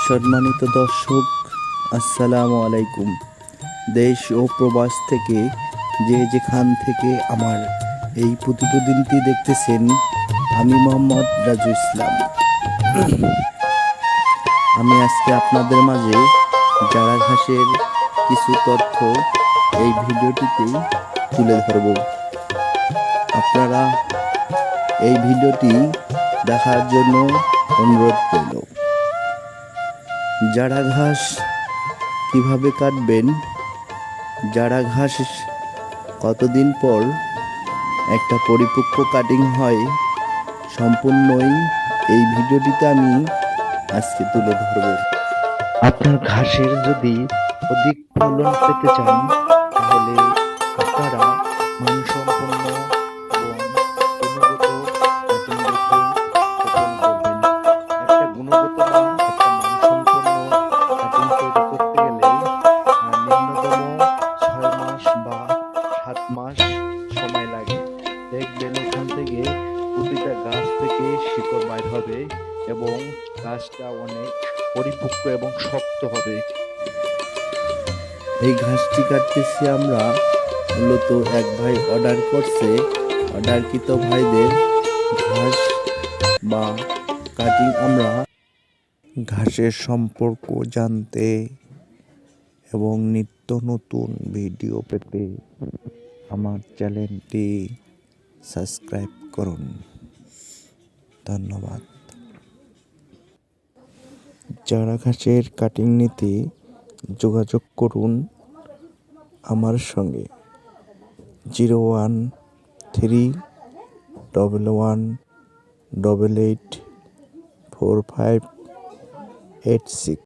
সম্মানিত দর্শক, আসসালামু আলাইকুম। দেশ ও প্রবাস থেকে যে যেখান থেকে আমার এই প্রতিবেদনটি দেখতেছেন, আমি মোহাম্মদ রাজু ইসলাম। আমি আজকে আপনাদের মাঝে জারা ঘাসের কিছু তথ্য এই ভিডিওটিতে তুলে ধরব। আপনারা এই ভিডিওটি দেখার জন্য অনুরোধ করল। জারা ঘাস কিভাবে কাটবেন, জারা ঘাস কতদিন পর একটা পরিপক্ক কাটিং হয়, সম্পূর্ণই এই ভিডিওটিতে আমি আজকে তুলে ধরব। আপনার ঘাসের যদি অধিক ফলন পেতে চান, তাহলে আপনারা মানসম্পন্ন এবং গুণগত কাটিং দেখে রোপণ করবেন। একটা গুণগত মান, একটা মানসম্পন্ন কাটিং তৈরি করতে গেলে ন্যূনতম 6 মাস বা 7 মাস সময় লাগে। দেখবেন এখান থেকে প্রতিটা গাছ থেকে শিকড় বাইর হবে এবং গাছটা অনেক পরিপক্ক এবং শক্ত হবে। এই ঘাসটি কাটতেছি আমরা মূলত এক ভাই অর্ডার করছে। অর্ডারকৃত ভাইদের ঘাস বা কাটিং আমরা ঘাসের সম্পর্ক জানতে এবং নিত্য নতুন ভিডিও পেতে আমার চ্যানেলটি সাবস্ক্রাইব করুন। ধন্যবাদ। জারা ঘাসের কাটিং নিতে যোগাযোগ করুন আমার সঙ্গে 01311884586।